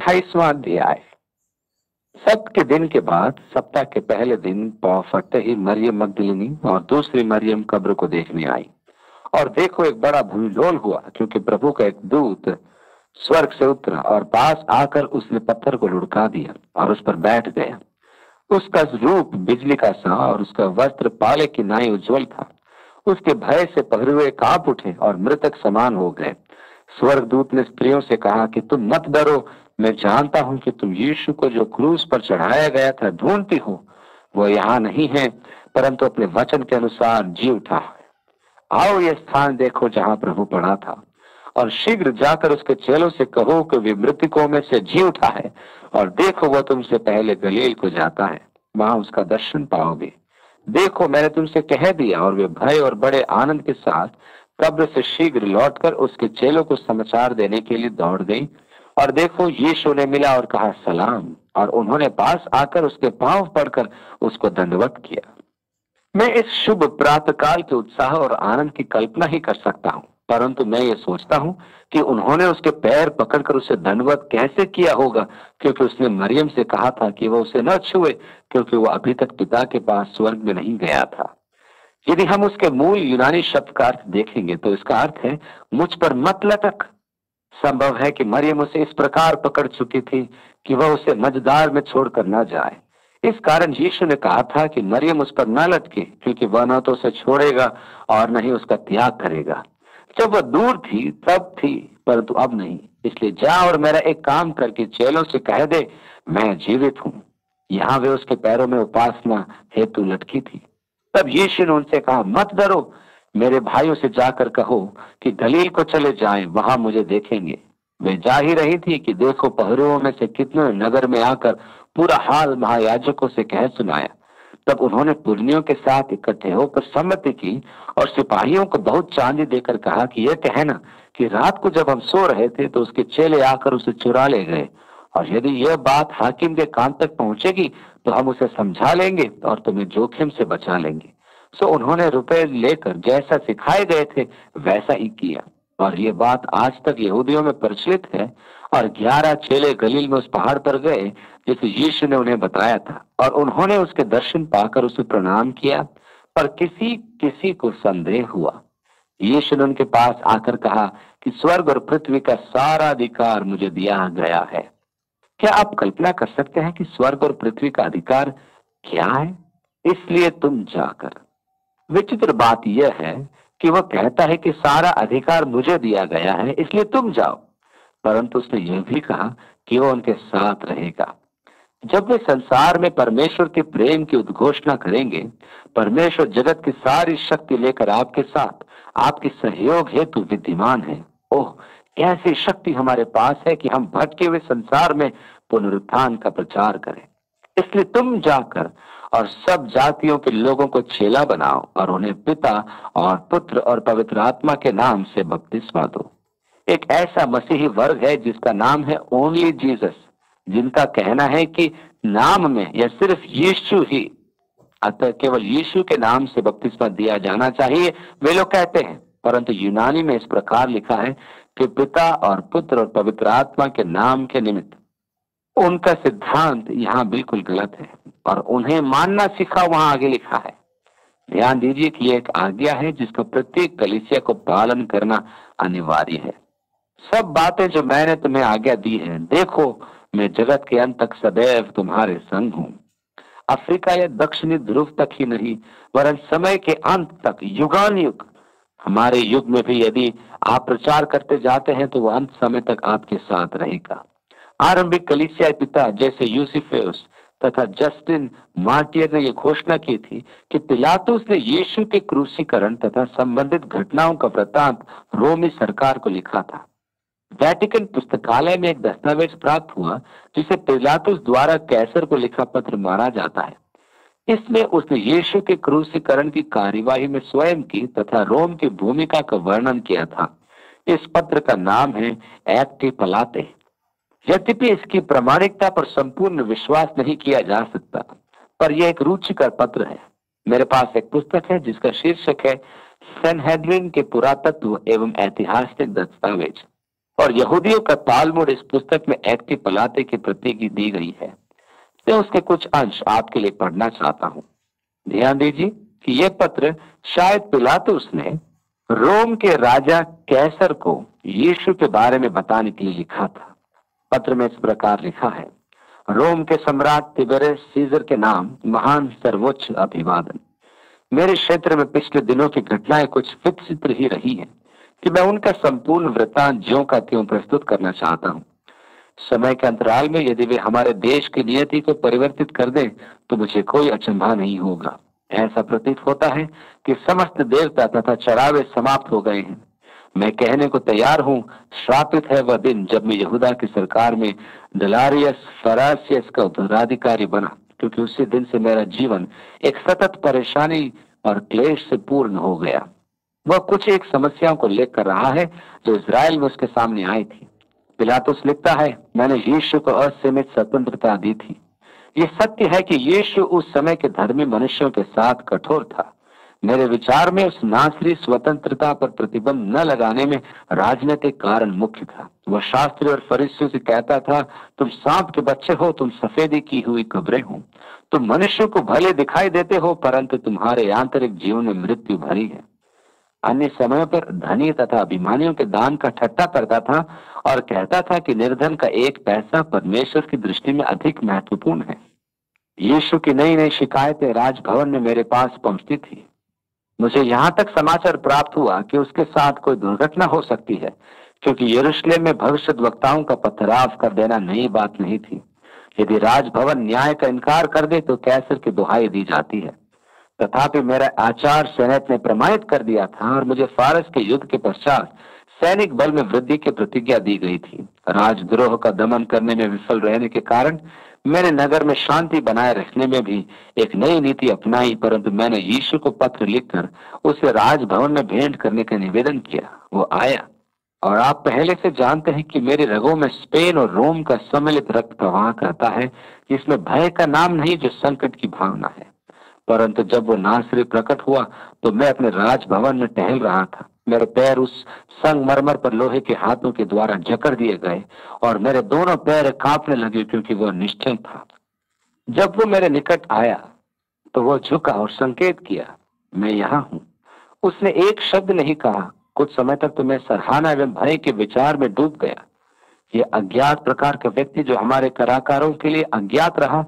28वां अध्याय। सब्त के दिन के बाद सप्ताह के पहले दिन पौ फटते ही मरियम मगदलिनी और दूसरी मरियम कब्र को देखने आई। और देखो, एक बड़ा भूलोल हुआ, क्योंकि प्रभु का एक दूत स्वर्ग से उतरा और पास आकर उसने पत्थर को लुढ़का दिया और उस पर बैठ गया। उसका रूप बिजली का सा और उसका वस्त्र पाले की नाई उज्जवल था। उसके भय से पहरे हुए कांप उठे और मृतक समान हो गए। स्वर्गदूत ने स्त्रियों से कहा कि तुम मत डरो, मैं जानता हूं कि तुम यीशु को जो क्रूस पर चढ़ाया गया था ढूंढती हो। वो यहाँ नहीं है, परंतु अपने वचन के अनुसार जी उठा है। आओ ये स्थान देखो जहाँ प्रभु पड़ा था, और शीघ्र जाकर उसके चेलों से कहो कि वे मृतकों में से जी उठा है, और देखो वो तुमसे पहले गलील को जाता है, वहां उसका दर्शन पाओगे। देखो, मैंने तुमसे कह दिया। और वे भय और बड़े आनंद के साथ कब्र से शीघ्र लौटकर उसके चेलों को समाचार देने के लिए दौड़ गई। और देखो, यीशु ने मिला और कहा सलाम, और उन्होंने पास आकर उसके पांव पड़कर उसको दंडवत किया। मैं इस शुभ प्रातःकाल के उत्साह और आनंद की कल्पना ही कर सकता हूँ, परंतु मैं ये सोचता हूँ कि उन्होंने उसके पैर पकड़कर उसे दंडवत कैसे किया होगा, क्योंकि उसने मरियम से कहा था कि वह उसे न छुए, क्योंकि वो अभी तक पिता के पास स्वर्ग में नहीं गया था। यदि हम उसके मूल यूनानी शब्द का अर्थ देखेंगे तो इसका अर्थ है मुझ पर मत लटक। संभव है कि मरियम उसे इस प्रकार पकड़ चुकी थी कि वह उसे मझधार में छोड़कर न जाए। इस कारण यीशु ने कहा था कि मरियम उस पर न लटके, क्योंकि वह न तो उसे छोड़ेगा और न ही उसका त्याग करेगा। जब वह दूर थी तब थी, परंतु अब नहीं। इसलिए जा और मेरा एक काम करके चेलों से कह दे, मैं जीवित हूँ। यहाँ वे उसके पैरों में उपासना हेतु लटकी थी। तब यीशु ने उनसे कहा, मत डरो, मेरे भाइयों से जाकर कहो कि गलील को चले जाएं, वहां मुझे देखेंगे। वे जा ही रही थी कि देखो, पहरुओं में से कितने नगर में आकर पूरा हाल महायाजकों से कह सुनाया। तब उन्होंने पुरनियों के साथ इकट्ठे होकर सम्मति की और सिपाहियों को बहुत चांदी देकर कहा कि यह कहना कि रात को जब हम सो रहे थे तो उसके चेले आकर उसे चुरा ले गए, और यदि यह बात हाकिम के कान तक पहुंचेगी तो हम उसे समझा लेंगे और तुम्हें जोखिम से बचा लेंगे। सो उन्होंने रुपए लेकर जैसा सिखाए गए थे वैसा ही किया। और ये बात आज तक यहूदियों में प्रचलित है। और 11 चेले गलील में उस पहाड़ पर गए जैसे यीशु ने उन्हें बताया था, और उन्होंने उसके दर्शन पाकर उसे प्रणाम किया, पर किसी किसी को संदेह हुआ। यीशु ने उनके पास आकर कहा कि स्वर्ग और पृथ्वी का सारा अधिकार मुझे दिया गया है। क्या आप कल्पना कर सकते हैं कि स्वर्ग और पृथ्वी का अधिकार क्या है? इसलिए तुम जाकर। विचित्र बात यह है कि वह कहता है कि सारा अधिकार मुझे दिया गया है, इसलिए तुम जाओ, परंतु उसने यह भी कहा कि वह उनके साथ रहेगा। जब वे संसार में परमेश्वर के प्रेम की उद्घोषणा करेंगे, परमेश्वर जगत की सारी शक्ति लेकर आपके साथ आपकी सहयोग हेतु विद्यमान है। ओह, कैसी शक्ति हमारे पास है कि हम भटके हुए संसार में पुनरुत्थान का प्रचार करें। इसलिए तुम जाकर और सब जातियों के लोगों को चेला बनाओ और उन्हें पिता और पुत्र और पवित्र आत्मा के नाम से बपतिस्मा दो। एक ऐसा मसीही वर्ग है जिसका नाम है ओनली जीसस, जिनका कहना है कि नाम में या सिर्फ यीशु ही, अतः केवल यीशु के नाम से बपतिस्मा दिया जाना चाहिए, वे लोग कहते हैं। परंतु यूनानी में इस प्रकार लिखा है कि पिता और पुत्र और पवित्र आत्मा के नाम के निमित्त। उनका सिद्धांत यहाँ बिल्कुल गलत है और उन्हें मानना सीखा वहां आगे लिखा है। ध्यान दीजिए कि यह एक आज्ञा है जिसका प्रत्येक कलीसिया को पालन करना अनिवार्य है। सब बातें जो मैंने तुम्हें आज्ञा दी है, देखो मैं जगत के अंत तक सदैव तुम्हारे संग हूँ। अफ्रीका या दक्षिणी ध्रुव तक ही नहीं, वरन समय के अंत तक, युगान युग। हमारे युग में भी यदि आप प्रचार करते जाते हैं तो वह अंत समय तक आपके साथ रहेगा। आरंभिक कलीसिया पिता जैसे यूसिफेउस तथा जस्टिन मार्टियर ने यह घोषणा की थी कि पिलातुस ने यीशु के क्रूसीकरण तथा संबंधित घटनाओं का वृत्तांत रोमी सरकार को लिखा था। वेटिकन पुस्तकालय में एक दस्तावेज प्राप्त हुआ जिसे पिलातुस द्वारा कैसर को लिखा पत्र माना जाता है। इसमें उसने यीशु के क्रूसीकरण की कार्यवाही में स्वयं की तथा रोम की भूमिका का वर्णन किया था। इस पत्र का नाम है एक्टी पलाते। यद्यपि इसकी प्रामाणिकता पर संपूर्ण विश्वास नहीं किया जा सकता, पर यह एक रुचिकर पत्र है। मेरे पास एक पुस्तक है जिसका शीर्षक है सनहेड्रिन के पुरातत्व एवं ऐतिहासिक दस्तावेज। और यहूदियों का तालमुड इस पुस्तक में एक्टी पलाते की प्रतीक दी गई है। मैं उसके कुछ अंश आपके लिए पढ़ना चाहता हूँ। ध्यान दीजिए कि यह पत्र शायद पिलातुस ने रोम के राजा कैसर को यीशु के बारे में बताने के लिए लिखा था। पत्र में इस प्रकार लिखा है, रोम के सम्राट तिबेरियस सीजर के नाम महान सर्वोच्च अभिवादन। मेरे क्षेत्र में पिछले दिनों की घटनाएं कुछ विचित्र ही रही हैं कि मैं उनका संपूर्ण वृत्तांत ज्यों का त्यों प्रस्तुत करना चाहता हूँ। समय के अंतराल में यदि वे हमारे देश की नियति को परिवर्तित कर दें तो मुझे कोई अचंभा नहीं होगा। ऐसा प्रतीत होता है कि समस्त देवता तथा चरावे समाप्त हो गए हैं। मैं कहने को तैयार हूँ, श्रापित है वह दिन जब मैं यहूदा की सरकार में डलारियस फरासियस का उत्तराधिकारी बना, क्योंकि उसी दिन से मेरा जीवन एक सतत परेशानी और क्लेश से पूर्ण हो गया। वह कुछ एक समस्याओं को लेकर रहा है जो इजराइल में उसके सामने आई थी। पिलातुस लिखता है, मैंने यीशु को असीमित स्वतंत्रता दी थी। ये सत्य है कि यीशु उस समय के धर्मी मनुष्यों के साथ कठोर था। मेरे विचार में उस नासरी स्वतंत्रता पर प्रतिबंध न लगाने में राजनीतिक कारण मुख्य था। वह शास्त्री और फरीसियों से कहता था, तुम सांप के बच्चे हो, तुम सफेदी की हुई कब्रें हो, तुम मनुष्य को भले दिखाई देते हो परंतु तुम्हारे आंतरिक जीवन में मृत्यु भरी है। अन्य समय पर धनी तथा अभिमानियों के दान का ठट्टा करता था और कहता था कि निर्धन का एक पैसा परमेश्वर की दृष्टि में अधिक महत्वपूर्ण है। यीशु की नई नई शिकायतें राजभवन में मेरे पास पहुंचती थी। मुझे यहाँ तक समाचार प्राप्त हुआ कि उसके साथ कोई दुर्घटना हो सकती है, क्योंकि यरूशलेम में भविष्यद्वक्ताओं का पथराव कर देना नई बात नहीं थी। यदि राजभवन न्याय का इनकार कर दे तो कैसर की दुहाई दी जाती है। तथापि मेरा आचार सेनेट ने प्रमाणित कर दिया था और मुझे फारस के युद्ध के पश्चात सैनिक बल में वृद्धि की प्रतिज्ञा दी गई थी। राजद्रोह का दमन करने में विफल रहने के कारण मैंने नगर में शांति बनाए रखने में भी एक नई नीति अपनाई, परंतु मैंने यीशु को पत्र लिखकर उसे राजभवन में भेंट करने का निवेदन किया। वो आया और आप पहले से जानते हैं कि मेरे रगों में स्पेन और रोम का सम्मिलित रक्त प्रवाह करता है, जिसमें भय का नाम नहीं जो संकट की भावना है। परंतु जब वो नासरी प्रकट हुआ तो मैं अपने राजभवन में टहल रहा था। मेरे पैर उस संगमरमर पर लोहे के हाथों के द्वारा जकड़ दिए गए और मेरे दोनों पैर कांपने लगे, क्योंकि वह निश्चल था। जब वो मेरे निकट आया तो वो झुका और संकेत किया, मैं यहाँ हूँ। उसने एक शब्द नहीं कहा। कुछ समय तक तो मैं सराहना एवं भय के विचार में डूब गया। ये अज्ञात प्रकार का व्यक्ति जो हमारे कलाकारों के लिए अज्ञात रहा,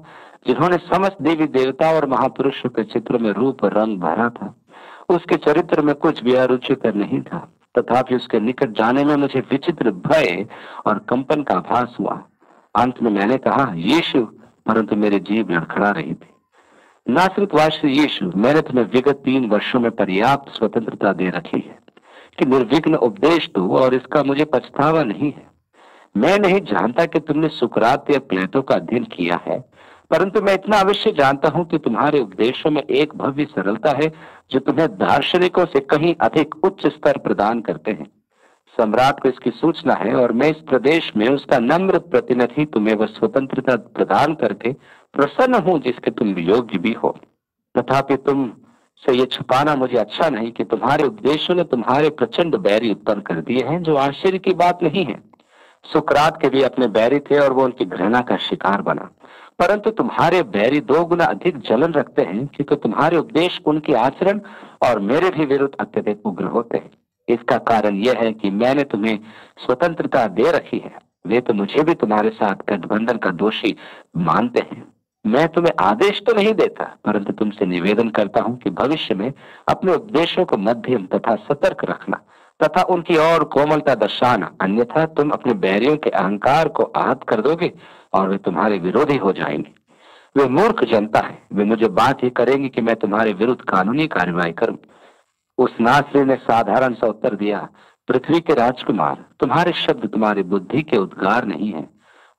जिन्होंने समस्त देवी देवता और महापुरुषों के चित्र में रूप रंग भरा था, उसके चरित्र में कुछ भी अरुचिकर नहीं था। तथापि उसके निकट जाने में मुझे विचित्र भय और कंपन का आभास हुआ। अंत में मैंने कहा, यीशु, परंतु मेरी जीभ लड़खड़ा रही थी। नासरतवासी यीशु, मैंने तुम्हें विगत 3 वर्षों में पर्याप्त स्वतंत्रता दे रखी है कि निर्विघ्न उपदेश दो और इसका मुझे पछतावा नहीं है। मैं नहीं जानता कि तुमने सुकरात या प्लेटो का अध्ययन किया है, परंतु मैं इतना अवश्य जानता हूं कि तुम्हारे उपदेशों में एक भव्य सरलता है जो तुम्हें दार्शनिकों से कहीं अधिक उच्च स्तर प्रदान करते हैं। सम्राट को इसकी सूचना है और मैं इस प्रदेश में उसका नम्र प्रतिनिधि तुम्हें वह स्वतंत्रता प्रदान करके प्रसन्न हूं जिसके तुम योग्य भी हो। तथापि तुम से ये छुपाना मुझे अच्छा नहीं कि तुम्हारे उपदेशों ने तुम्हारे प्रचंड बैरी उत्पन्न कर दिए हैं, जो आश्चर्य की बात नहीं है। सुकरात के भी अपने बैरी थे और वो उनकी घृणा का शिकार बना, परंतु तुम्हारे बैरी 2 गुना अधिक जलन रखते हैं, क्योंकि तुम्हारे उपदेश उनके आचरण और मेरे भी विरुद्ध अत्यधिक उग्र होते हैं। इसका कारण यह है कि मैंने तुम्हें स्वतंत्रता दे रखी है। वे तो मुझे भी तुम्हारे साथ गठबंधन का दोषी मानते हैं। मैं तुम्हें आदेश तो नहीं देता, परंतु तुमसे निवेदन करता हूं कि भविष्य में अपने उपदेशों को मध्यम तथा सतर्क रखना तथा उनकी और कोमलता दर्शाना, अन्यथा तुम अपने बैरियों के अहंकार को आहत कर दोगे और वे तुम्हारे विरोधी हो जाएंगे। वे मूर्ख जनता है, वे मुझे बात ही करेंगे कि मैं तुम्हारे विरुद्ध कानूनी कार्रवाई करूं। उस नासरी ने साधारण सा उत्तर दिया, पृथ्वी के राजकुमार, तुम्हारे शब्द तुम्हारी बुद्धि के उद्गार नहीं है।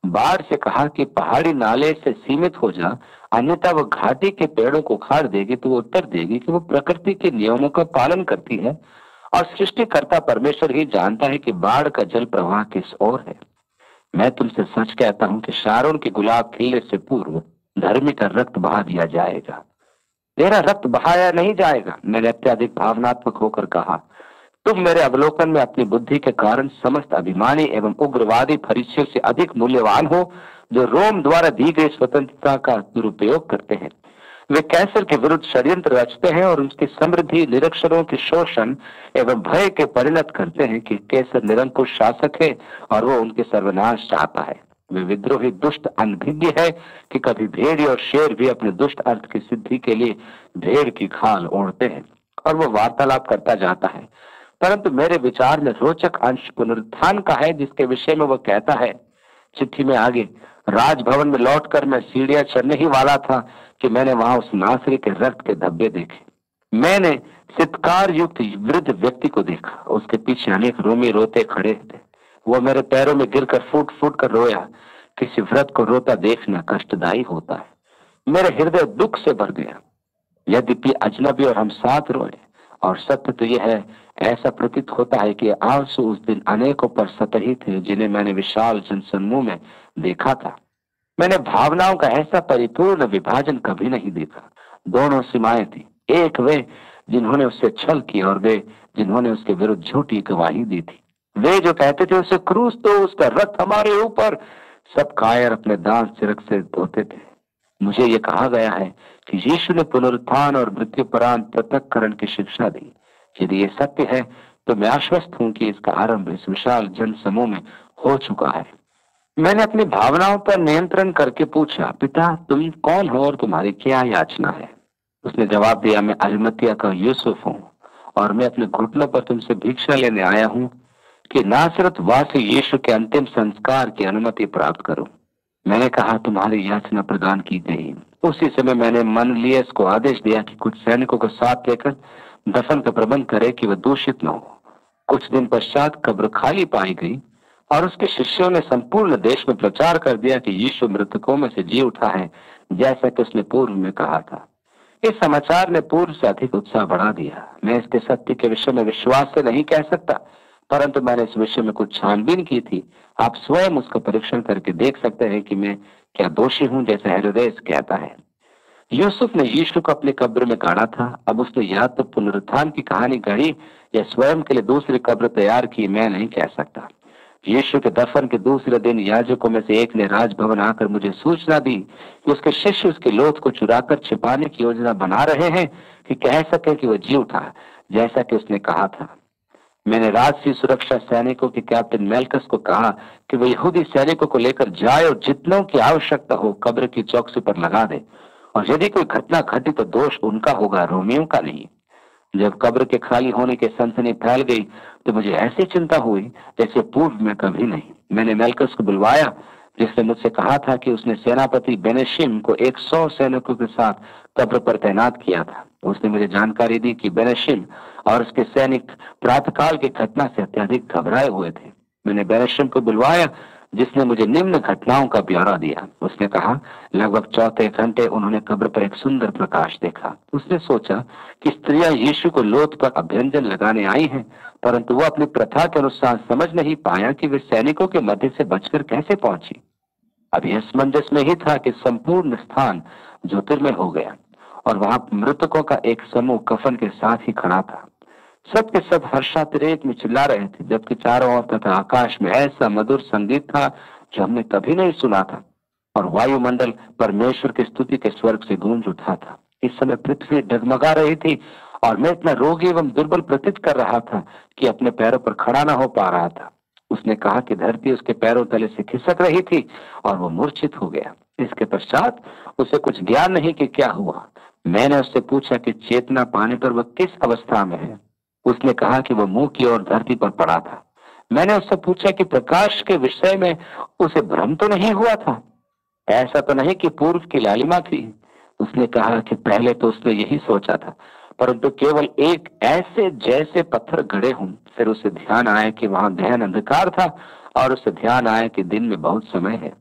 बाढ़ से कहा कि पहाड़ी नाले से सीमित हो जा, अन्यथा वो घाटी के पेड़ों को उखाड़ देगी, तो वो उत्तर देगी कि वो प्रकृति के नियमों का पालन करती है और सृष्टिकर्ता परमेश्वर ही जानता है कि बाढ़ का जल प्रवाह किस ओर है। मैं तुमसे सच कहता हूं कि शारोन के गुलाब खिलने से पूर्व धर्मी का रक्त बहा दिया जाएगा। तेरा रक्त बहाया नहीं जाएगा। मैंने अत्यधिक भावनात्मक होकर कहा, तुम मेरे अवलोकन में अपनी बुद्धि के कारण समस्त अभिमानी एवं उग्रवादी फरीसियों से अधिक मूल्यवान हो, जो रोम द्वारा दी गई स्वतंत्रता का दुरुपयोग करते हैं। वे कैसर के विरुद्ध षड्यंत्र रचते हैं और उसकी समृद्धि निरक्षरों के शोषण एवं भय के परिणत करते हैं कि कैसर निरंकुश शासक है और वो उनके सर्वनाश चाहता है। वे विद्रोही दुष्ट अनभिज्ञ है कि कभी भेड़ और शेर भी अपने दुष्ट अर्थ की सिद्धि के लिए भेड़ की खाल ओढ़ते हैं। और वो वार्तालाप करता जाता है, परंतु मेरे विचार में रोचक अंश पुनरुत्थान का है, जिसके विषय में वो कहता है चिट्ठी में आगे, राजभवन में लौटकर मैं सीढ़ियां चढ़ने ही वाला था कि मैंने वहां उस नासरी के रक्त के धब्बे देखे। मैंने सितकार युक्त वृद्ध व्यक्ति को देखा, उसके पीछे अनेक रोमी रोते खड़े थे। वो मेरे पैरों में गिरकर फूट फूट कर रोया। किसी वृद्ध को रोता देखना कष्टदायी होता है। मेरे हृदय दुख से भर गया। यद्यपि अजनबी और हम साथ रोए, और सत्य तो यह है, ऐसा प्रतीत होता है कि आंसू उस दिन अनेकों पर सतही थे जिन्हें मैंने विशाल जनसमूह में देखा था। मैंने भावनाओं का ऐसा परिपूर्ण विभाजन कभी नहीं देखा। दोनों सीमाएं थी, एक वे जिन्होंने उससे छल किया और वे जिन्होंने उसके विरुद्ध झूठी गवाही दी थी। वे जो कहते थे उसे क्रूस दो, उसका रक्त हमारे ऊपर। सब कायर अपने दांत सिरक से धोते थे। मुझे ये कहा गया है कि यीशु ने पुनरुत्थान और मृत्युपरांत पृथक्करण की शिक्षा दी। यदि ये सत्य है तो मैं आश्वस्त हूं कि इसका आरंभ इस विशाल जन समूह में हो चुका है। मैंने अपनी भावनाओं पर नियंत्रण करके पूछा, पिता तुम कौन हो और तुम्हारी क्या याचना है? उसने जवाब दिया, मैं अरिमतिया का यूसुफ हूँ और मैं अपने घुटनों पर तुमसे भिक्षा लेने आया हूँ कि नासरत वासी यीशु के अंतिम संस्कार की अनुमति प्राप्त करूं। मैंने कहा, तुम्हारी याचना प्रदान की गई। उसी समय मैंने मनलियस को आदेश दिया कि कुछ सैनिकों को साथ लेकर दफन का प्रबंध करे कि वह दूषित न हो। कुछ दिन पश्चात कब्र खाली पाई गई और उसके शिष्यों ने संपूर्ण देश में प्रचार कर दिया कि यीशु मृतकों में से जी उठा है, जैसा कि उसने पूर्व में कहा था। इस समाचार ने पूर्व से अधिक उत्साह बढ़ा दिया। मैं इसके सत्य के विषय में विश्वास से नहीं कह सकता, परंतु मैंने इस विषय में कुछ छानबीन की थी। आप स्वयं उसका परीक्षण करके देख सकते हैं कि मैं क्या दोषी हूं, जैसा हेरोदेस कहता है। यूसुफ ने यीशु को अपनी कब्र में गाड़ा था। अब उसने या तो पुनरुत्थान की कहानी गढ़ी या स्वयं के लिए दूसरी कब्र तैयार की, मैं नहीं कह सकता। यीशु के दफन के दूसरे दिन याजकों में से एक ने राजभवन आकर मुझे सूचना दी कि उसके शिष्य उसकी लोथ को चुराकर छिपाने की योजना बना रहे हैं कि कह सके कि वह जी उठा, जैसा कि उसने कहा था। मैंने राजसी सुरक्षा सैनिकों के कैप्टन मेल्कस को कहा कि वह यहूदी सैनिकों को लेकर जाए और जितनों की आवश्यकता हो कब्र की चौकसी पर लगा दे, और यदि कोई घटना घटी तो दोष उनका होगा, रोमियों का नहीं। जब कब्र के खाली होने की सनसनी फैल गई तो मुझे ऐसी चिंता हुई जैसे पूर्व में कभी नहीं। मैंने मेल्कस को बुलवाया, जिसने मुझसे कहा था कि उसने सेनापति बेनेशिम को 100 सैनिकों के साथ कब्र पर तैनात किया था। उसने मुझे जानकारी दी कि बेनेशिम और उसके सैनिक प्रातःकाल की घटना से अत्यधिक घबराए हुए थे। मैंने बेनेशिम को बुलवाया, जिसने मुझे निम्न घटनाओं का ब्यौरा दिया। उसने कहा, लगभग 4 घंटे उन्होंने कब्र पर एक सुंदर प्रकाश देखा। उसने सोचा कि स्त्रियां यीशु को लोथ पर अभ्यंजन लगाने आई हैं, परंतु वो अपनी प्रथा के अनुसार समझ नहीं पाया कि वे सैनिकों के मध्य से बचकर कैसे पहुंची। अब यह असमंजस में ही था कि संपूर्ण स्थान ज्योतिर्मय हो गया और वहां मृतकों का एक समूह कफन के साथ ही खड़ा था। सब के सब हर्षातिरेक में चिल्ला रहे थे, जबकि चारों ओर तथा आकाश में ऐसा मधुर संगीत था जो हमने कभी नहीं सुना था, और वायुमंडल परमेश्वर की स्तुति के स्वर्ग से गूंज उठा था। इस समय पृथ्वी डगमगा रही थी और मैं इतना रोगी एवं दुर्बल प्रतीत कर रहा था कि अपने पैरों पर खड़ा न हो पा रहा था। उसने कहा कि धरती उसके पैरों तले से खिसक रही थी और वो मूर्छित हो गया। इसके पश्चात उसे कुछ ज्ञान नहीं कि क्या हुआ। मैंने उससे पूछा कि चेतना पाने पर वह किस अवस्था में है। उसने कहा कि वह मुंह की ओर धरती पर पड़ा था। मैंने उससे पूछा कि प्रकाश के विषय में उसे भ्रम तो नहीं हुआ था, ऐसा तो नहीं कि पूर्व की लालिमा थी। उसने कहा कि पहले तो उसने यही सोचा था, परंतु केवल एक ऐसे जैसे पत्थर गड़े हों। फिर उसे ध्यान आया कि वहां गहन अंधकार था और उसे ध्यान आया कि दिन में बहुत समय है।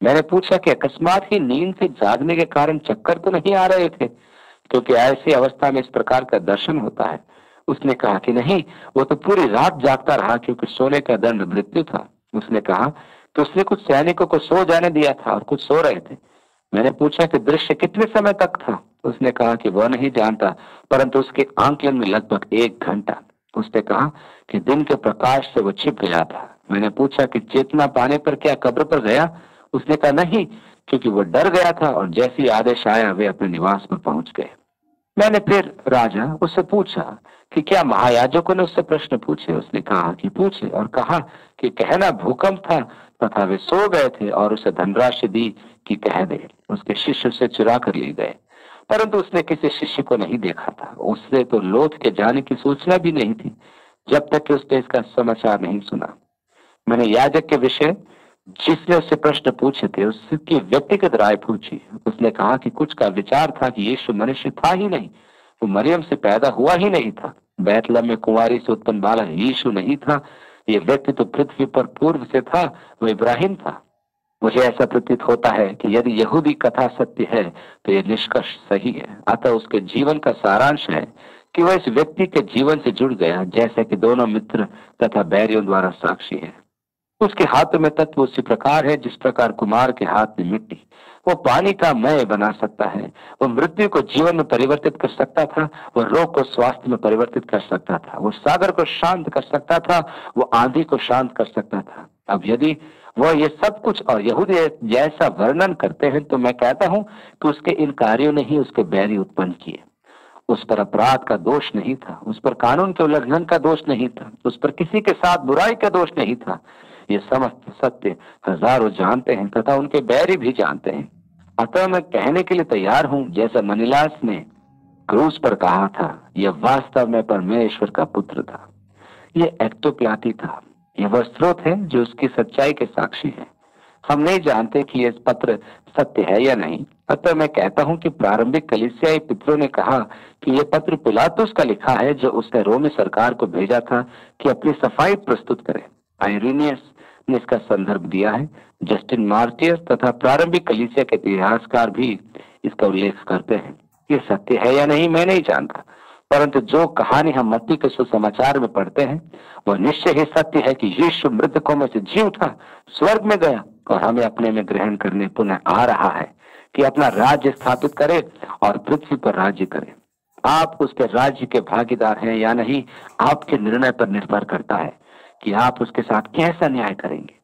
मैंने पूछा कि अकस्मात ही नींद से जागने के कारण चक्कर तो नहीं आ रहे थे, क्योंकि ऐसी अवस्था में इस प्रकार का दर्शन होता है। उसने कहा कि नहीं, वो तो पूरी रात जागता रहा, क्योंकि सोने का दंड मृत्यु था। उसने कहा कि उसने कुछ सैनिकों को सो जाने दिया था और कुछ सो रहे थे। मैंने पूछा कि दृश्य कितने समय तक था। उसने कहा कि वह नहीं जानता, परंतु उसके आंकलन में लगभग 1 घंटा। उसने कहा कि दिन के प्रकाश से वो छिप गया था। मैंने पूछा कि चेतना पाने पर क्या कब्र पर गया? उसने कहा नहीं, क्योंकि वो डर गया था और जैसे ही आदेश आया वे अपने निवास पर पहुंच गए। मैंने फिर राजा उससे पूछा कि क्या महायाजकों ने उससे प्रश्न पूछे? उसने कहा कि पूछे, और कहा कि कहना भूकंप था तथा वे सो गए थे, और उसे धनराशि दी कि कह दे। उसके शिष्य उसे चुरा कर ले गए, परंतु उसने किसी शिष्य को नहीं देखा था। उससे तो लोथ के जाने की सूचना भी नहीं थी जब तक कि उसने इसका समाचार नहीं सुना। मैंने याजक के विषय जिसने उससे प्रश्न पूछे थे उसकी व्यक्तिगत राय पूछी। उसने कहा कि कुछ का विचार था कि यीशु मनुष्य था ही नहीं, वो मरियम से पैदा हुआ ही नहीं था। बैतलहम में कुंवारी से उत्पन्न बालक यीशु नहीं था। ये व्यक्ति तो पृथ्वी पर पूर्व से था, वो इब्राहिम था। मुझे ऐसा प्रतीत होता है कि यदि यहूदी कथा सत्य है तो ये निष्कर्ष सही है। अतः उसके जीवन का सारांश है कि वह इस व्यक्ति के जीवन से जुड़ गया, जैसे कि दोनों मित्र तथा बैरियों द्वारा साक्षी है। उसके हाथों में तत्व उसी प्रकार है जिस प्रकार कुमार के हाथ में मिट्टी। वो पानी का मय बना सकता है, वो मृत्यु को जीवन में परिवर्तित कर सकता था, वो रोग को स्वास्थ्य में परिवर्तित कर सकता था, वो सागर को शांत कर सकता था, वो आंधी को शांत कर सकता था। अब यदि वह ये सब कुछ और यहूदी जैसा वर्णन करते हैं तो मैं कहता हूं कि उसके इन कार्यों ने ही उसके बैरी उत्पन्न किए। उस पर अपराध का दोष नहीं था, उस पर कानून के उल्लंघन का दोष नहीं था, उस पर किसी के साथ बुराई का दोष नहीं था। ये समस्त सत्य हजारों जानते हैं तथा उनके बैरी भी जानते हैं। अतः मैं कहने के लिए तैयार हूं, जैसा मनीलास ने क्रूस पर कहा था, यह वास्तव में परमेश्वर का पुत्र था। ये एक्टोप्लाटी था। यह वह स्रोत है जो उसकी सच्चाई के साक्षी है। हम नहीं जानते कि यह पत्र सत्य है या नहीं। अतः मैं कहता हूं कि प्रारंभिक कलीसियाई पितरों ने कहा कि यह पत्र पिलातुस का लिखा है, जो उसने रोमी सरकार को भेजा था कि अपनी सफाई प्रस्तुत करे। आइरेनियस ने इसका संदर्भ दिया है। जस्टिन मार्टियर तथा प्रारंभिक कलीसिया के इतिहासकार भी इसका उल्लेख करते हैं। ये सत्य है या नहीं मैं नहीं जानता, परंतु जो कहानी हम मत्ती के सुसमाचार में पढ़ते हैं वह निश्चय ही सत्य है कि यीशु मृतकों में से जी उठा, स्वर्ग में गया और हमें अपने में ग्रहण करने पुनः आ रहा है कि अपना राज्य स्थापित करे और पृथ्वी पर राज्य करे। आप उसके राज्य के भागीदार हैं या नहीं, आपके निर्णय पर निर्भर करता है कि आप उसके साथ कैसा न्याय करेंगे।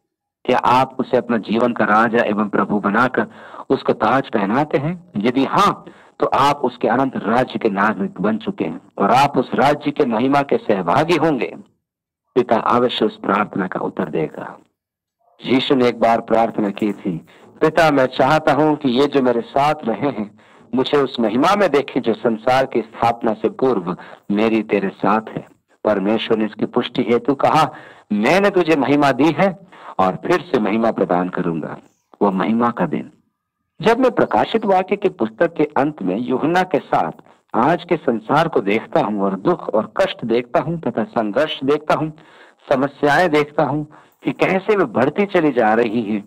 क्या आप उसे अपना जीवन का राजा एवं प्रभु बनाकर उसको ताज पहनाते हैं? यदि हाँ, तो आप उसके अनंत राज्य के नागरिक बन चुके हैं और आप उस राज्य के महिमा के सहभागी होंगे। पिता अवश्य उस प्रार्थना का उत्तर देगा। यीशु ने एक बार प्रार्थना की थी, पिता मैं चाहता हूं कि ये जो मेरे साथ रहे हैं मुझे उस महिमा में देखें जो संसार की स्थापना से पूर्व मेरी तेरे साथ है। परमेश्वर ने इसकी पुष्टि हेतु कहा, मैंने तुझे महिमा दी है और फिर से महिमा प्रदान करूंगा। वो महिमा का दिन जब मैं प्रकाशित वाक्य की पुस्तक के अंत में यूहन्ना के साथ आज के संसार को देखता हूं और दुख और कष्ट देखता हूं तथा संघर्ष देखता हूं, समस्याएं देखता हूं कि कैसे वे बढ़ती चली जा रही है,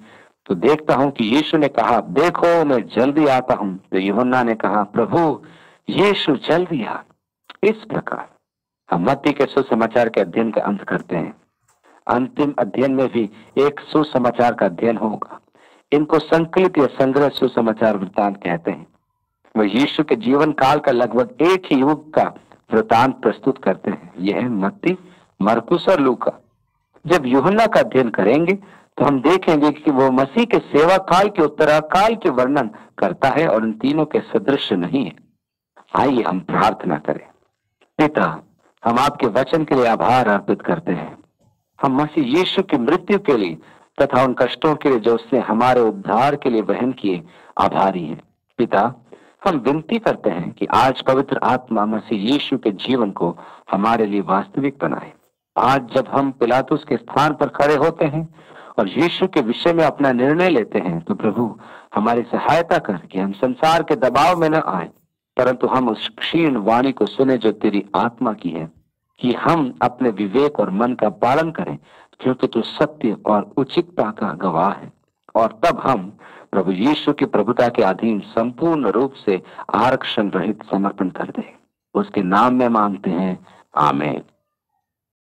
तो देखता हूं कि यीशु ने कहा देखो मैं जल्दी आता हूं। तो यूहन्ना ने कहा प्रभु यीशु जल्दी आ। इस प्रकार हम मत्ती के सुसमाचार के अध्ययन का अंत करते हैं। अंतिम अध्ययन में भी एक सुसमाचार का अध्ययन होगा। इनको संकलित या संग्रह सुसमाचार वृत्तांत कहते हैं। वह यीशु के जीवन काल का लगभग एक ही युग का वृत्तांत प्रस्तुत करते हैं। यह है मत्ती, मरकुस और लूका। जब यूहन्ना का अध्ययन करेंगे तो हम देखेंगे कि वो मसीह के सेवा काल के उत्तराकाल के वर्णन करता है और इन तीनों के सदृश नहीं है। आइए हम प्रार्थना करें। पिता, हम आपके वचन के लिए आभार अर्पित करते हैं। हम मसीह यीशु की मृत्यु के लिए तथा उन कष्टों के लिए जो उसने हमारे उद्धार के लिए वहन किए आभारी हैं। पिता, हम विनती करते हैं कि आज पवित्र आत्मा मसीह यीशु के जीवन को हमारे लिए वास्तविक बनाए। आज जब हम पिलातुस के स्थान पर खड़े होते हैं और यीशु के विषय में अपना निर्णय लेते हैं तो प्रभु हमारी सहायता कर कि हम संसार के दबाव में न आए, परंतु हम उस क्षीण वाणी को सुने जो तेरी आत्मा की है, कि हम अपने विवेक और मन का पालन करें क्योंकि तू सत्य और उचितता का गवाह है। और तब हम प्रभु यीशु की प्रभुता के अधीन संपूर्ण रूप से आरक्षण रहित समर्पण कर दें। उसके नाम में मांगते हैं, आमीन।